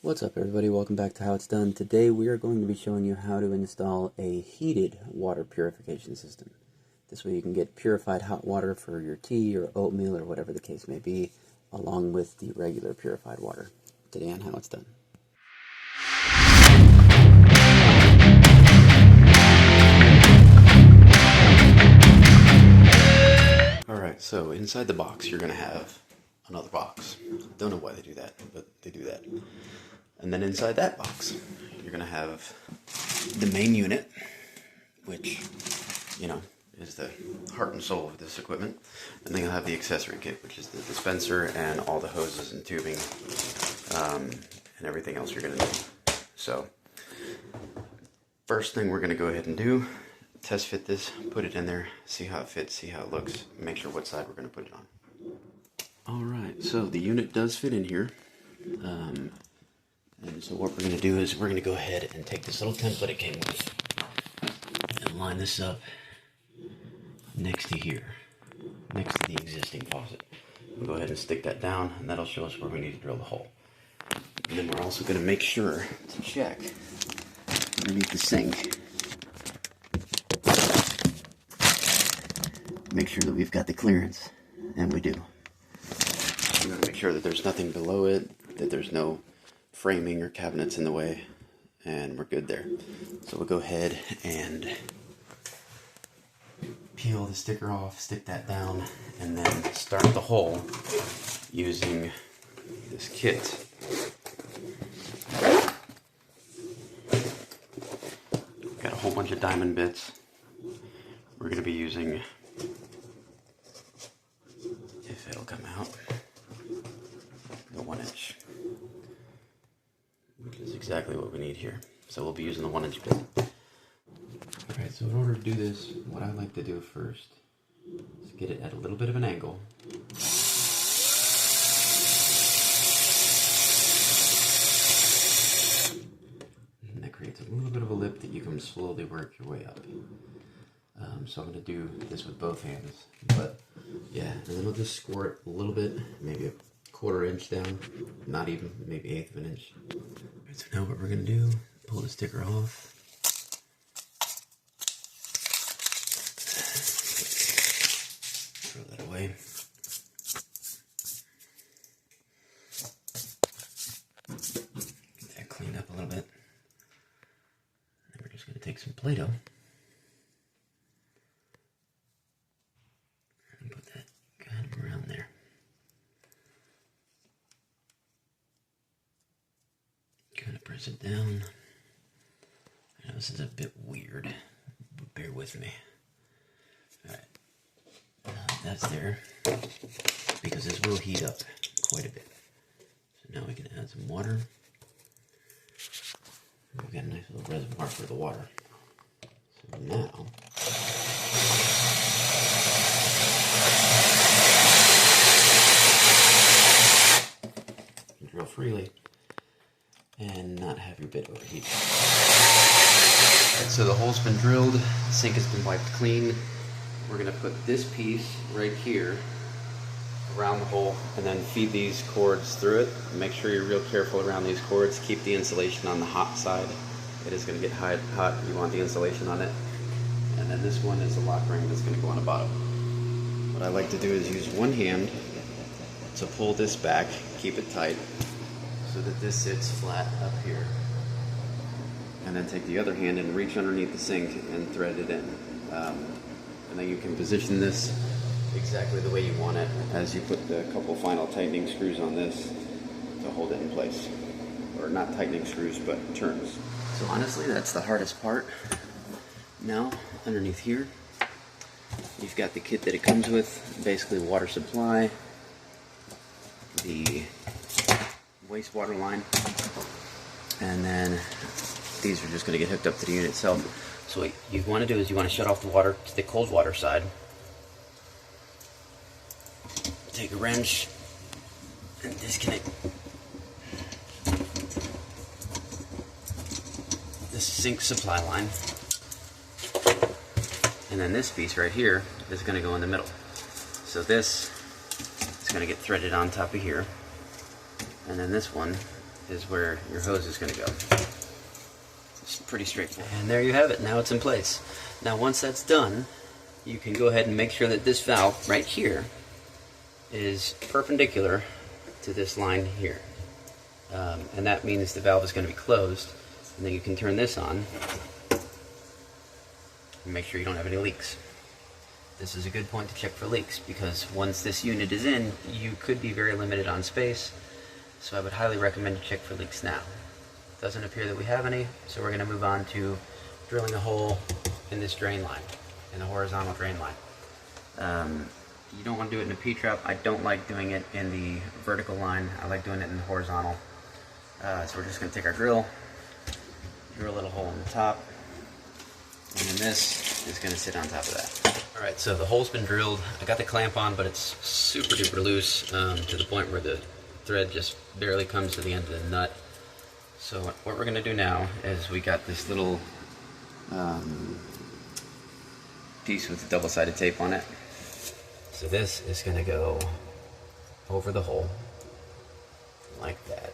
What's up everybody, welcome back to How It's Done. Today we are going to be showing you how to install a heated water purification system. This way you can get purified hot water for your tea or oatmeal or whatever the case may be, along with the regular purified water. Today on How It's Done. Alright, so inside the box you're going to have another box. Don't know why they do that, but they do that. And then inside that box, you're going to have the main unit, which, you know, is the heart and soul of this equipment. And then you'll have the accessory kit, which is the dispenser and all the hoses and tubing and everything else you're going to need. So, first thing we're going to go ahead and do, test fit this, put it in there, see how it fits, see how it looks, make sure what side we're going to put it on. Alright, so the unit does fit in here. And so what we're going to do is we're going to go ahead and take this little template it came with and line this up next to here, next to the existing faucet. We'll go ahead and stick that down, and that'll show us where we need to drill the hole. And then we're also going to make sure to check underneath the sink. Make sure that we've got the clearance, and we do. We're going to make sure that there's nothing below it, that there's no framing or cabinets in the way, and we're good there. So we'll go ahead and peel the sticker off, stick that down, and then start the hole using this kit. Got a whole bunch of diamond bits. We're going to be using, if it'll come out, the 1-inch. Which is exactly what we need here. So we'll be using the 1-inch bit. Alright, so in order to do this, what I like to do first is get it at a little bit of an angle. And that creates a little bit of a lip that you can slowly work your way up. So I'm going to do this with both hands. But yeah, and then I'll just squirt a little bit, maybe a 1/4 inch down, not even, maybe 1/8 of an inch. Right, so now what we're going to do, pull the sticker off. Throw that away. Get that cleaned up a little bit. And we're just going to take some Play-Doh. And put that kind of around there. Kind of press it down. I know this is a bit weird, but bear with me. Alright, that's there, because this will heat up quite a bit. So now we can add some water. We've got a nice little reservoir for the water. So now, you can drill freely and not have your bit overheat. Right, so the hole's been drilled, the sink has been wiped clean. We're going to put this piece right here around the hole and then feed these cords through it. Make sure you're real careful around these cords. Keep the insulation on the hot side. It is going to get hot. You want the insulation on it. And then this one is a lock ring that's going to go on the bottom. What I like to do is use one hand to pull this back, keep it tight, so that this sits flat up here. And then take the other hand and reach underneath the sink and thread it in. And then you can position this exactly the way you want it as you put the couple final tightening screws on this to hold it in place. Or not tightening screws, but turns. So honestly, that's the hardest part. Now, underneath here, you've got the kit that it comes with, basically water supply, the wastewater line, and then these are just going to get hooked up to the unit itself. So what you want to do is you want to shut off the water to the cold water side. Take a wrench and disconnect this sink supply line. And then this piece right here is going to go in the middle. So this is going to get threaded on top of here. And then this one is where your hose is going to go. It's pretty straightforward. And there you have it. Now it's in place. Now once that's done, you can go ahead and make sure that this valve right here is perpendicular to this line here. And that means the valve is going to be closed. And then you can turn this on and make sure you don't have any leaks. This is a good point to check for leaks, because once this unit is in, you could be very limited on space. So I would highly recommend you check for leaks now. Doesn't appear that we have any, so we're going to move on to drilling a hole in this drain line, in the horizontal drain line. You don't want to do it in a P-trap. I don't like doing it in the vertical line. I like doing it in the horizontal. So we're just going to take our drill a little hole in the top, and then this is going to sit on top of that. Alright, so the hole's been drilled. I got the clamp on, but it's super duper loose to the point where the thread just barely comes to the end of the nut. So what we're going to do now is we got this little piece with double-sided tape on it. So this is going to go over the hole like that.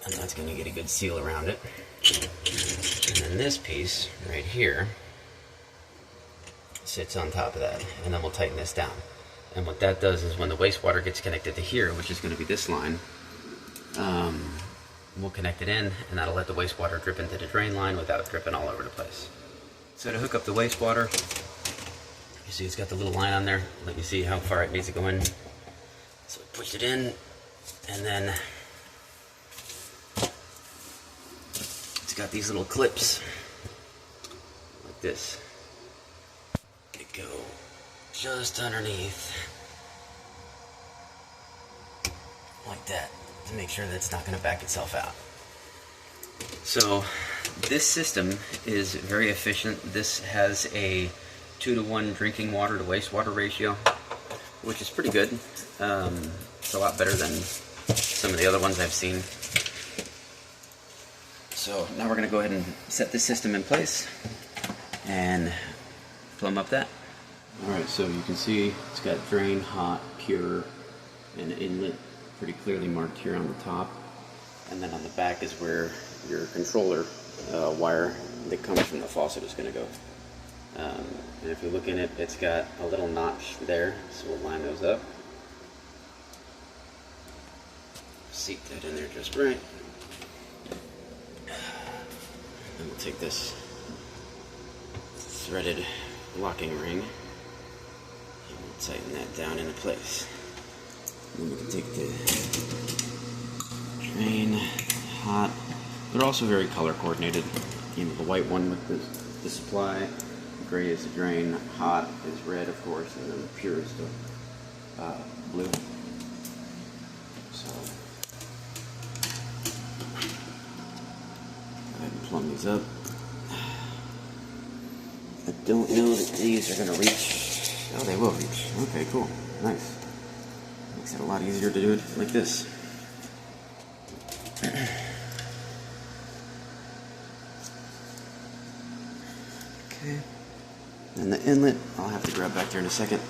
And that's going to get a good seal around it. And then this piece right here sits on top of that. And then we'll tighten this down. And what that does is when the wastewater gets connected to here, which is going to be this line, we'll connect it in, and that'll let the wastewater drip into the drain line without it dripping all over the place. So to hook up the wastewater, you see it's got the little line on there. Let me see how far it needs to go in. So push it in, and then it's got these little clips like this. They go just underneath, like that, to make sure that it's not going to back itself out. So this system is very efficient. This has a 2-to-1 drinking water to wastewater ratio, which is pretty good. It's a lot better than some of the other ones I've seen. So now we're going to go ahead and set this system in place and plumb up that. Alright, so you can see it's got drain, hot, pure, and inlet pretty clearly marked here on the top. And then on the back is where your controller wire that comes from the faucet is going to go. And if you look in it, it's got a little notch there, so we'll line those up. Seat that in there just right. And we'll take this threaded locking ring and we'll tighten that down into place. And then we can take the drain, hot. They're also very color coordinated. You know, the white one with the supply, gray is the drain, hot is red, of course, and then the pure is the blue. So go ahead and plumb these up. I don't know that these are going to reach. Oh, they will reach. Okay, cool. Nice. Makes it a lot easier to do it like this. Okay. And the inlet, I'll have to grab back there in a second.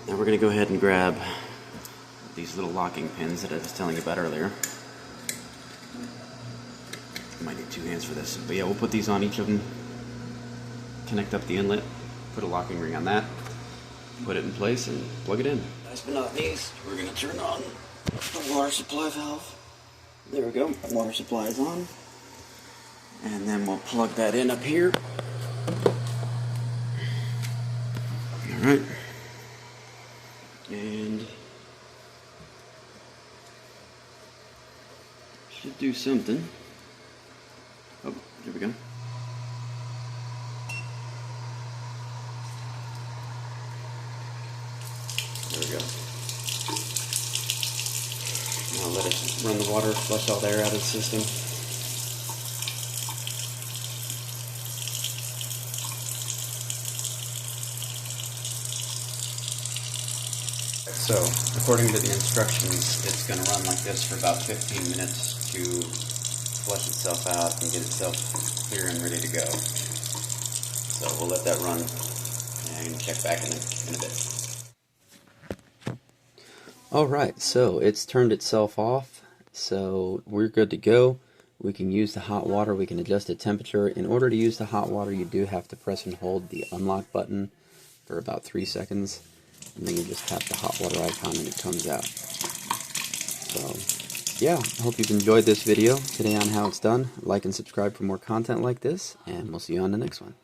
Now we're going to go ahead and grab these little locking pins that I was telling you about earlier. I might need 2 hands for this. But yeah, we'll put these on each of them. Connect up the inlet, put a locking ring on that, put it in place, and plug it in. Last but not least, we're going to turn on the water supply valve. There we go, water supply is on. And then we'll plug that in up here. Alright. And should do something. Oh, there we go. There we go. Now let it run the water, flush all the air out of the system. So, according to the instructions, it's going to run like this for about 15 minutes to flush itself out and get itself clear and ready to go. So we'll let that run and check back in a bit. Alright, so it's turned itself off, so we're good to go. We can use the hot water, we can adjust the temperature. In order to use the hot water, you do have to press and hold the unlock button for about 3 seconds, and then you just tap the hot water icon and it comes out. So, yeah, I hope you've enjoyed this video today on how it's done. Like and subscribe for more content like this, and we'll see you on the next one.